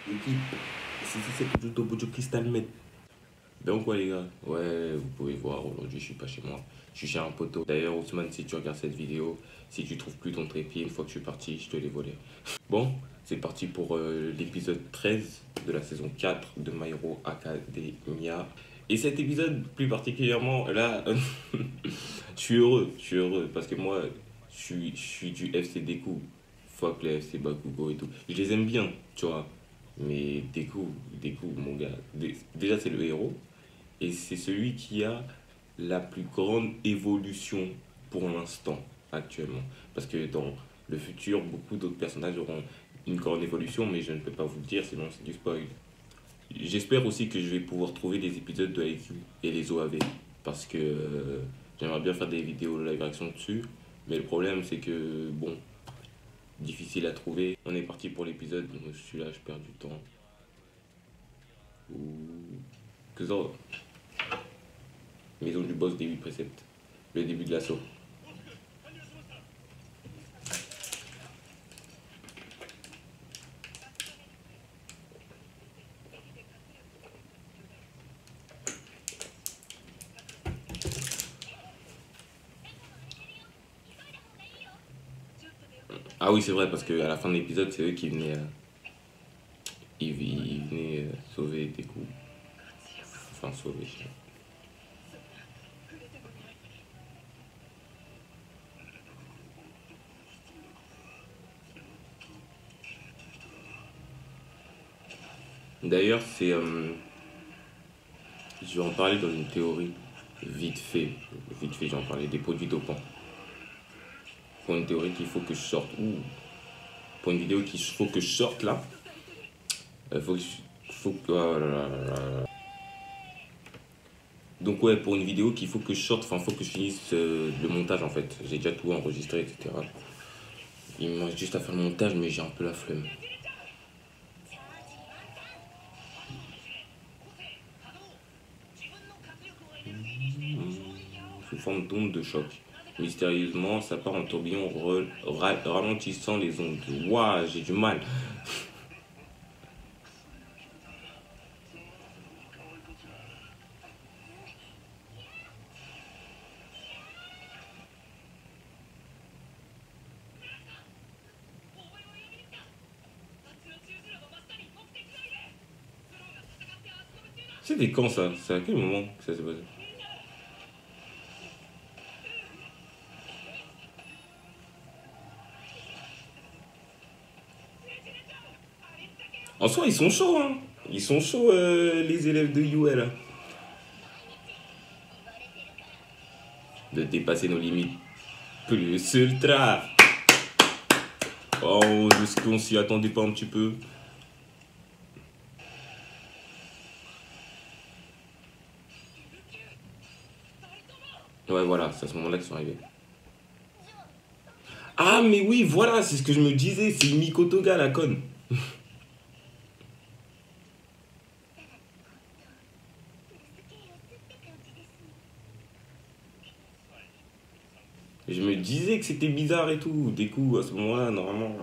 Équipe, c'est plutôt Bojo Crystal Med. Donc ouais les gars, ouais vous pouvez voir aujourd'hui je suis pas chez moi, je suis chez un poteau. D'ailleurs Ousmane si tu regardes cette vidéo, si tu trouves plus ton trépied une fois que je suis parti, je te l'ai volé. Bon, c'est parti pour l'épisode 13 de la saison 4 de My Hero Academia. Et cet épisode plus particulièrement là, je suis heureux parce que moi je suis du FC Deku, fuck les FC Bakugo et tout. Je les aime bien, tu vois. Mais Deku mon gars, déjà c'est le héros. Et c'est celui qui a la plus grande évolution pour l'instant, actuellement. Parce que dans le futur, beaucoup d'autres personnages auront une grande évolution, mais je ne peux pas vous le dire, sinon c'est du spoil. J'espère aussi que je vais pouvoir trouver des épisodes de IQ et les OAV. Parce que j'aimerais bien faire des vidéos live action dessus. Mais le problème, c'est que, bon, difficile à trouver. On est parti pour l'épisode, donc je suis là, je perds du temps. Ouh. Que ça, maison du boss des 8 préceptes. Le début de l'assaut. Ah oui, c'est vrai, parce qu'à la fin de l'épisode, c'est eux qui venaient, ils venaient sauver des coups. Enfin, sauver. D'ailleurs, je vais en parler dans une théorie, vite fait. Vite fait, j'en parlais des produits dopants. Pour une théorie qu'il faut que je sorte, ou pour une vidéo qu'il faut que je sorte là, faut que, oh là là là là. Donc ouais, pour une vidéo qu'il faut que je sorte, enfin faut que je finisse le montage en fait. J'ai déjà tout enregistré, etc. Il me reste juste à faire le montage, mais j'ai un peu la flemme. Sous forme d'onde de choc. Mystérieusement, ça part en tourbillon ralentissant les ondes. Waouh, j'ai du mal. C'était quand ça? C'est à quel moment que ça s'est passé? En soi, ils sont chauds, hein. Ils sont chauds, les élèves de UL, là. De dépasser nos limites. Plus ultra. Oh, est-ce qu'on s'y attendait pas un petit peu? Ouais, voilà, c'est à ce moment-là qu'ils sont arrivés. Ah, mais oui, voilà, c'est ce que je me disais, c'est Mikotoga, la conne. Je me disais que c'était bizarre et tout. Des coups, à ce moment-là, normalement.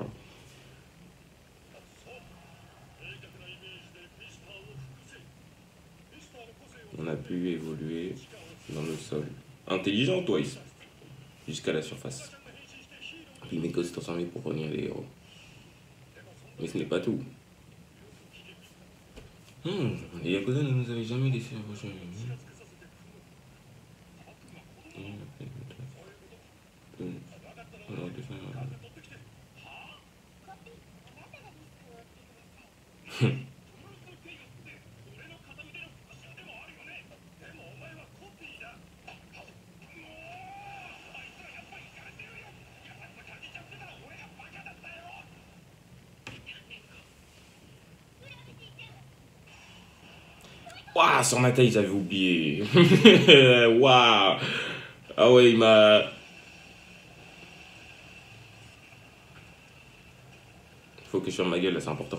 On a pu évoluer dans le sol. Intelligent, toi, jusqu'à la surface. Puis Neko s'est transformé pour revenir les héros. Mais ce n'est pas tout. Les Yakuza ne nous avaient jamais laissé rejoindre. Waouh, sur ma taille, j'avais oublié. Waouh. Ah ouais, il m'a... Faut que je ferme ma gueule, là, c'est important.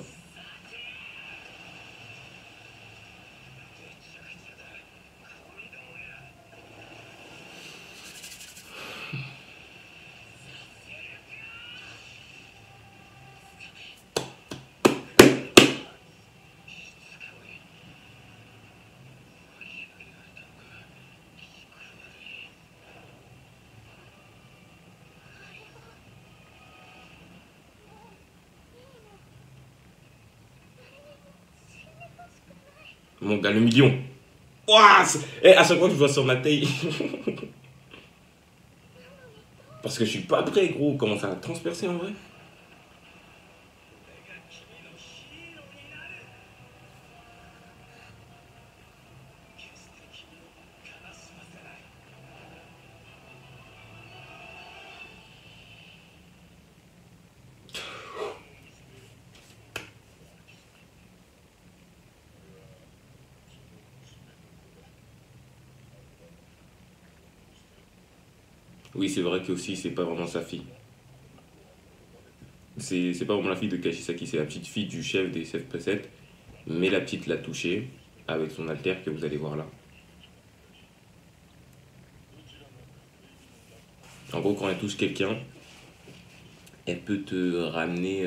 Mon gars, le million. Ouah, eh, à chaque fois que je vois sur ma taille. Parce que je suis pas prêt, gros. Comment ça va transpercer en vrai? Oui, c'est vrai que aussi, c'est pas vraiment sa fille. C'est pas vraiment la fille de Kashisaki, c'est la petite fille du chef des 7 préceptes. Mais la petite l'a touchée avec son alter que vous allez voir là. En gros, quand elle touche quelqu'un, elle peut te ramener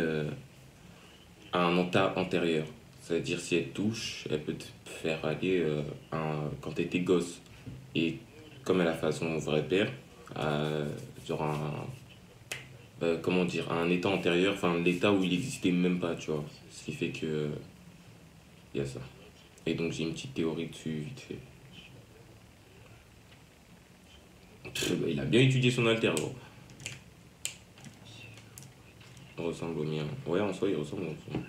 à un état antérieur. C'est-à-dire, si elle touche, elle peut te faire aller quand t'étais gosse. Et comme elle a fait à son vrai père, à, genre comment dire, à un état antérieur, enfin l'état où il existait même pas, tu vois. Ce qui fait que il y a ça. Et donc j'ai une petite théorie dessus, vite fait. Bah, il a bien étudié son alter, gros. Il ressemble au mien. Ouais, en soi, il ressemble au mien.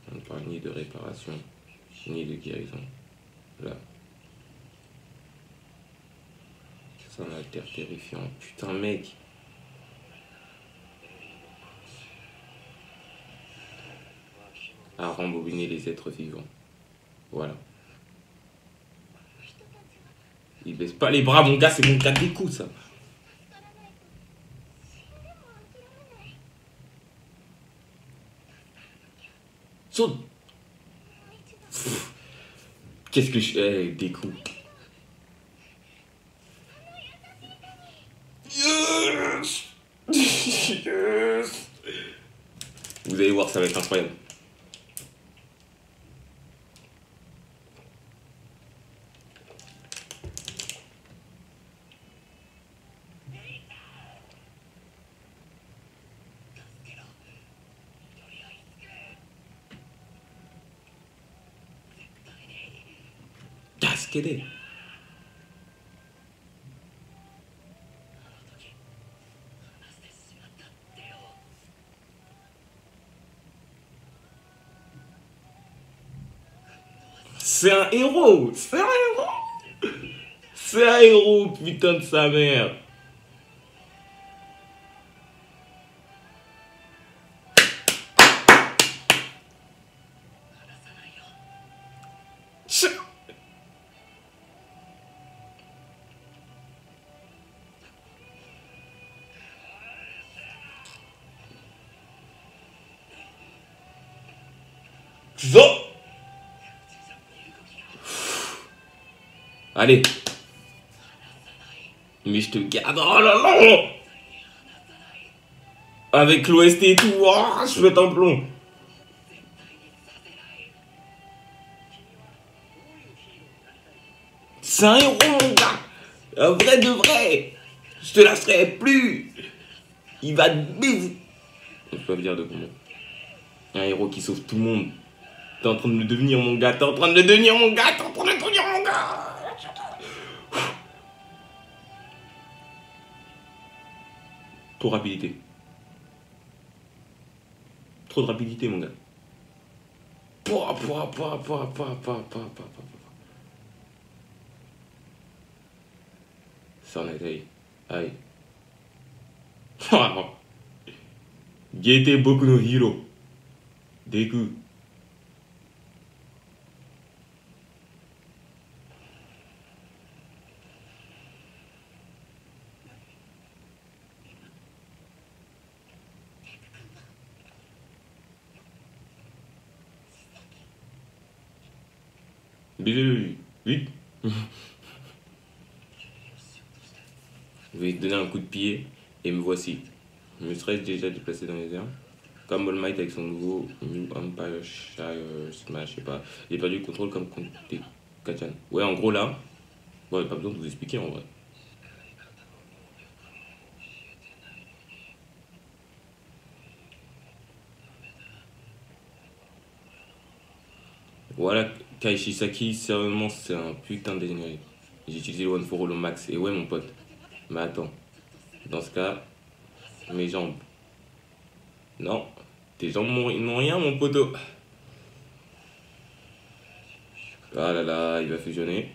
On ne parle ni de réparation, ni de guérison. Là, c'est un alter terrifiant. Putain, mec. À rembobiner les êtres vivants. Voilà. Il baisse pas les bras, mon gars, c'est mon cas d'écoute, ça. Saute. Qu'est-ce que je. Eh, des coups. Yes. Yes. Vous allez voir, ça va être incroyable. Casquez. C'est un héros. C'est un héros. C'est un héros, putain de sa mère. Zo. Allez. Mais je te garde. Oh là là. Avec l'OST et tout. Oh, je pète un plomb. C'est un héros, mon gars. Un vrai de vrai. Je te lâcherai plus. Il va te baiser. Je peux pas dire de comment. Un héros qui sauve tout le monde. T'es en train de le devenir, mon gars. T'es en train de le devenir, mon gars. T'es en train de le devenir, mon gars. Trop de rapidité. Trop de rapidité, mon gars. Pouah, pouah, pouah, pouah, pouah, pouah, pouah, pouah, pouah. Ça en est, aïe. Aïe. Gete boku no hero. Deku. Vite, vite. Je vais te donner un coup de pied et me voici. Je me serais déjà déplacé dans les airs. Comme All Might avec son nouveau New Empire Shire Smash, je sais pas. J'ai perdu le contrôle comme contre Kachan. Ouais, en gros là, ouais, pas besoin de vous expliquer en vrai. Voilà, Kaishisaki, sérieusement, c'est un putain de générique. J'ai utilisé le One for All au max. Et ouais, mon pote. Mais attends, dans ce cas, mes jambes. Non, tes jambes n'ont rien, mon poteau. Ah là là, il va fusionner.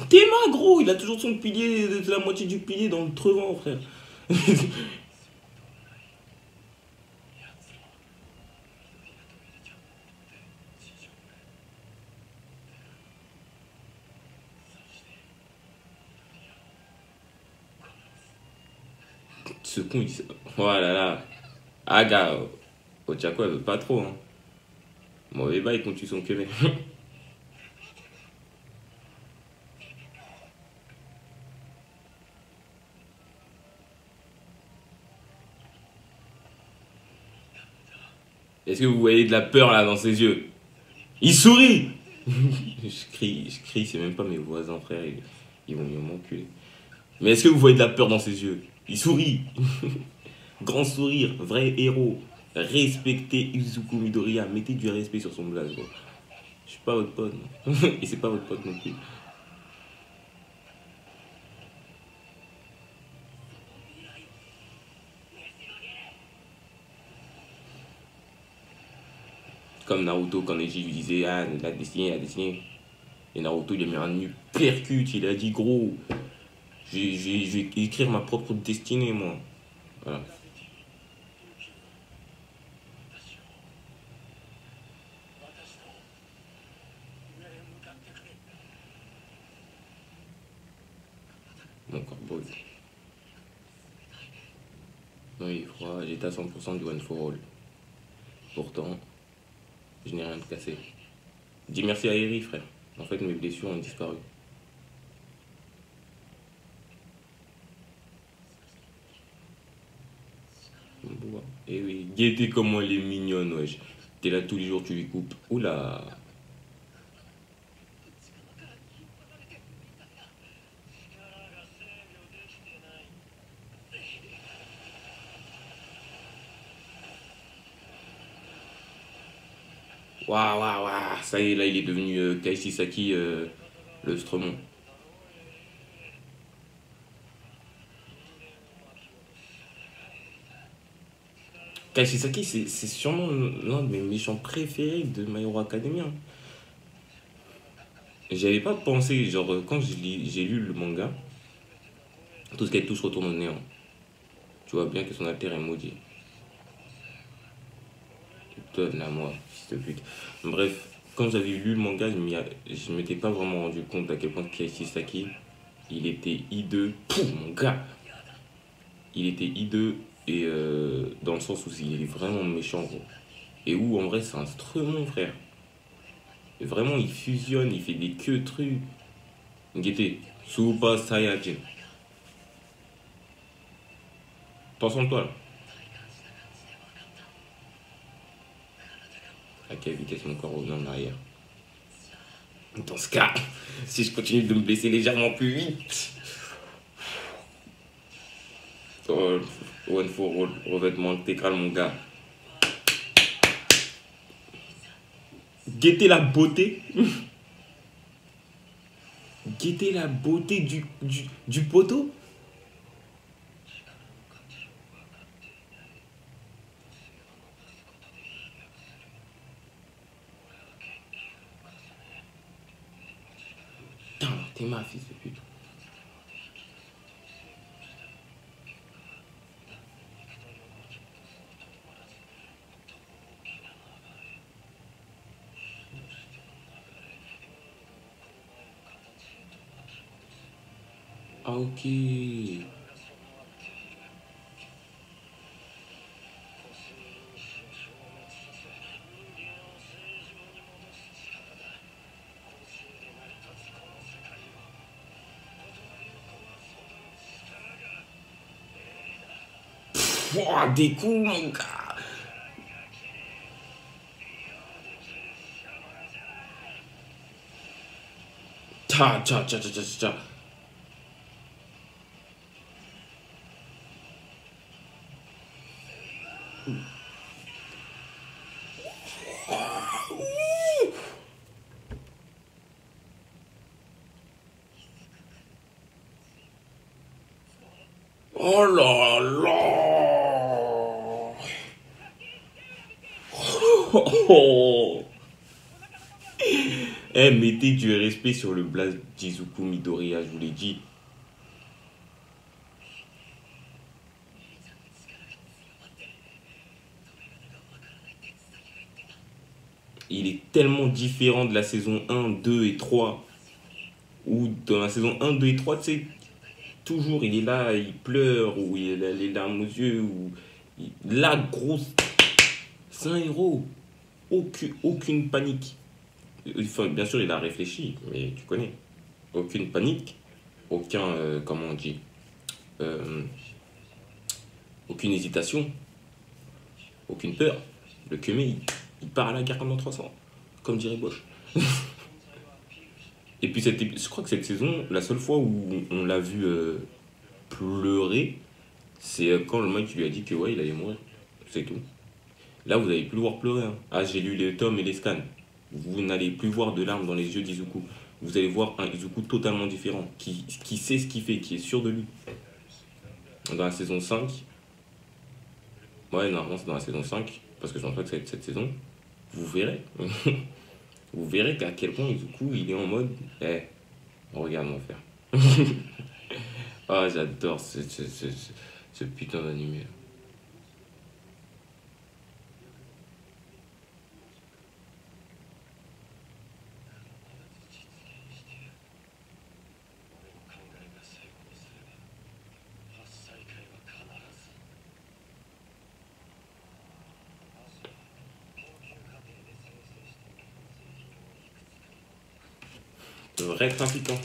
T'es main, gros, il a toujours son pilier, la moitié du pilier dans le trevant, frère. Ce con, il dit ça. Oh là là. Ah, gars, Ochako, elle veut pas trop, hein. Mauvais bail quand tu son queue. Est-ce que vous voyez de la peur là dans ses yeux? Il sourit. Je crie, c'est même pas mes voisins, frère. Ils vont m'enculer. Mais est-ce que vous voyez de la peur dans ses yeux? Il sourit. Grand sourire, vrai héros. Respectez Izuku Midoriya. Mettez du respect sur son blague, gros. Je suis pas votre pote. Non. Et c'est pas votre pote non plus. Comme Naruto, quand Neji lui disait ah, la destinée, la destinée. Et Naruto, il a mis un uppercut. Il a dit gros, je vais écrire ma propre destinée, moi. Voilà. Mon corps brûle. Non, il est froid. J'étais à 100% du One for All. Pourtant, je n'ai rien de cassé. Dis merci à Eri, frère. En fait, mes blessures ont disparu. Bon, et oui, gaieté comment elle est mignonne, wesh. T'es là tous les jours, tu lui coupes. Oula. Waouh, waouh, waouh. Ça y est, là, il est devenu Kaishisaki, le Stremon. Kaishisaki, c'est sûrement l'un de mes méchants préférés de My Hero Academia. J'avais pas pensé, genre, quand j'ai lu le manga, tout ce qu'elle touche retourne au néant. Tu vois bien que son alter est maudit. Donne-la moi, fils de pute. Bref, quand j'avais lu le manga, je m'étais pas vraiment rendu compte à quel point Kisaki, il était hideux. Pouf, mon gars. Il était hideux et dans le sens où il est vraiment méchant, gros. Et où en vrai c'est un stremon, frère. Et vraiment il fusionne, il fait des queues trucs. Ngete, Super Saiyajin. Attention de toi là. À quelle vitesse mon corps revient en arrière. Dans ce cas, si je continue de me blesser légèrement plus vite. Oh, One for All, revêtement intégral, mon gars. Guettez la beauté. Guettez la beauté du poteau. Putain, t'es ma fils de pute. Ah, ok. Pouah, des coups, mon gars. Ta, ta, ta, ta, ta, ta. Oh là là. Oh. Eh, mettez du respect sur le blast d'Izuku Midoriya, je vous l'ai dit. Il est tellement différent de la saison 1, 2 et 3. Où dans la saison 1, 2 et 3, tu sais, toujours il est là, il pleure, ou il a les larmes aux yeux, ou... La grosse... C'est un héros. Aucune panique. Enfin, bien sûr, il a réfléchi, mais tu connais. Aucune panique, aucun, comment on dit, euh, aucune hésitation, aucune peur. Le Kemei, il part à la guerre comme dans 300, comme dirait Bosch. Et puis, je crois que cette saison, la seule fois où on l'a vu pleurer, c'est quand le mec lui a dit que ouais, il allait mourir. C'est tout. Là, vous n'allez plus le voir pleurer. Hein. Ah, j'ai lu les tomes et les scans. Vous n'allez plus voir de larmes dans les yeux d'Izuku. Vous allez voir un Izuku totalement différent, qui sait ce qu'il fait, qui est sûr de lui. Dans la saison 5, ouais, normalement c'est dans la saison 5, parce que je pense pas que ça va être cette saison, vous verrez. Vous verrez qu'à quel point Izuku, il est en mode, eh, regarde mon frère. Ah, j'adore ce putain d'animé. Vrai trafiquant.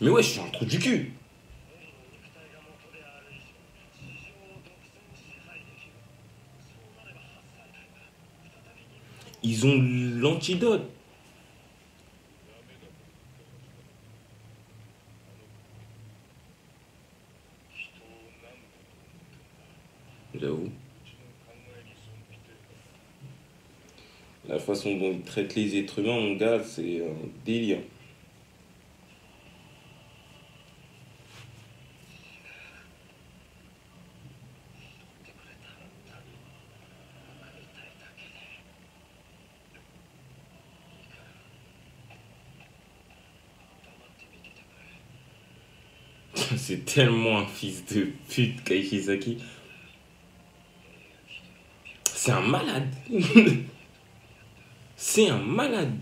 Mais ouais, je suis un trou du cul. Ils ont l'antidote. J'avoue. La façon dont ils traitent les êtres humains, mon gars, c'est un délire. C'est tellement un fils de pute, Kaishisaki. C'est un malade. C'est un malade.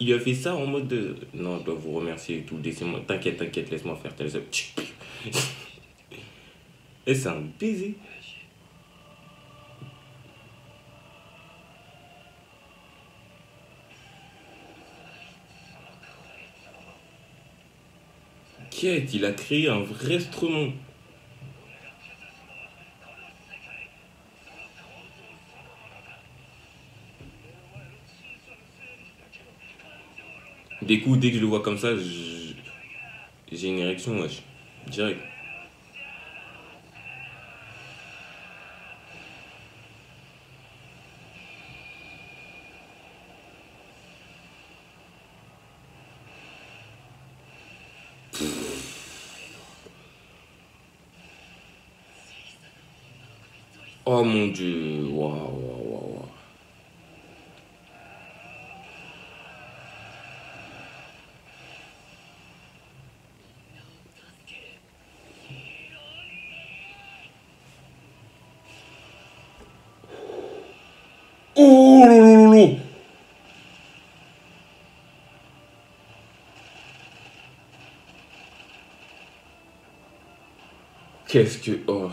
Il a fait ça en mode de... Non, je dois vous remercier et tout. Laissez-moi... T'inquiète, laisse-moi faire. Et c'est un baiser. Quête, il a créé un vrai Stremon. Des coups, dès que je le vois comme ça, j'ai une érection, wesh. Direct. Oh mon dieu. Waouh, waouh, waouh. Oh là là là là. Qu'est-ce que... Oh.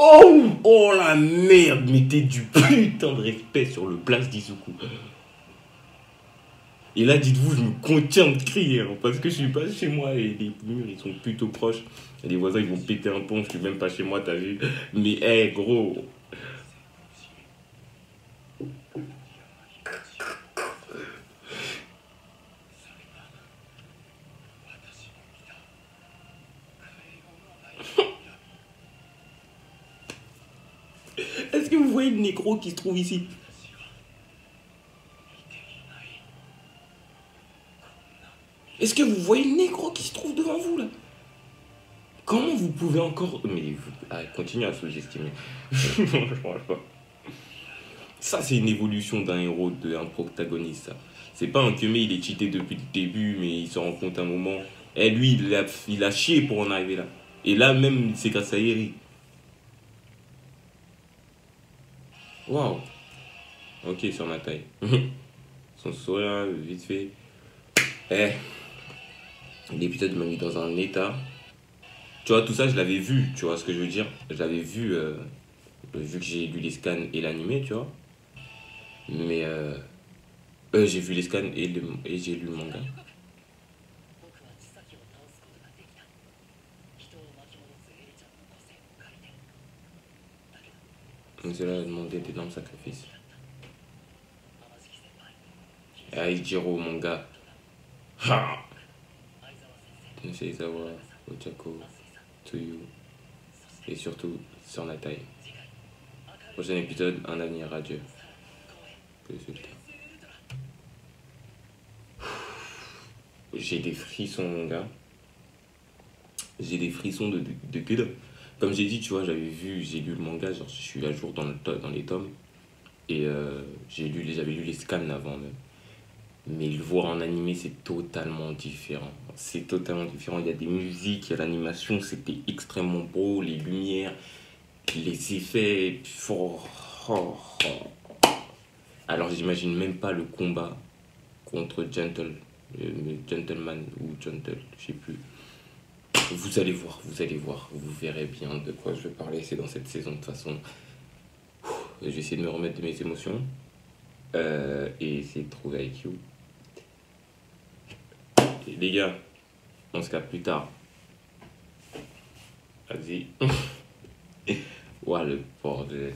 Oh, oh la merde, mettez du putain de respect sur le blast d'Izuku. Et là, dites-vous, je me contiens de crier, hein, parce que je suis pas chez moi et les murs, ils sont plutôt proches. Et les voisins, ils vont péter un pont, je suis même pas chez moi, t'as vu. Mais, hé, gros. Est-ce que vous voyez le négro qui se trouve ici? Est-ce que vous voyez le négro qui se trouve devant vous, là? Comment vous pouvez encore... Mais continuez à sous-estimer. Franchement. Ça, c'est une évolution d'un héros, d'un protagoniste, ça. C'est pas un Kemé, il est cheaté depuis le début, mais il se rend compte à un moment. Et lui, il a chié pour en arriver là. Et là, même, c'est grâce à Eri. Waouh. Ok, sur ma taille. Son sourire, vite fait. Eh, l'épisode m'a mis dans un état. Tu vois, tout ça, je l'avais vu, tu vois ce que je veux dire? Je l'avais vu, vu que j'ai lu les scans et l'animé, tu vois. Mais j'ai vu les scans et j'ai lu le manga. Donc cela a demandé d'énormes sacrifices. Aijiro, mon gars. Ha! Seizawa, Ochako, Tsuyu. Et surtout, sur la taille. Prochain épisode, un avenir radieux. J'ai des frissons, mon gars. J'ai des frissons de que dalle. Comme j'ai dit, tu vois, j'ai lu le manga, genre je suis à jour dans les tomes. Et j'avais lu les scans avant même. Mais le voir en animé, c'est totalement différent. C'est totalement différent. Il y a des musiques, il y a l'animation, c'était extrêmement beau, les lumières, les effets. Oh, oh, oh. Alors j'imagine même pas le combat contre Gentleman ou Gentle, je sais plus. Vous allez voir, vous verrez bien de quoi je veux parler. C'est dans cette saison de toute façon. Je vais essayer de me remettre de mes émotions et essayer de trouver IQ. Les gars, on se capte plus tard. Vas-y. Ouah, le bordel.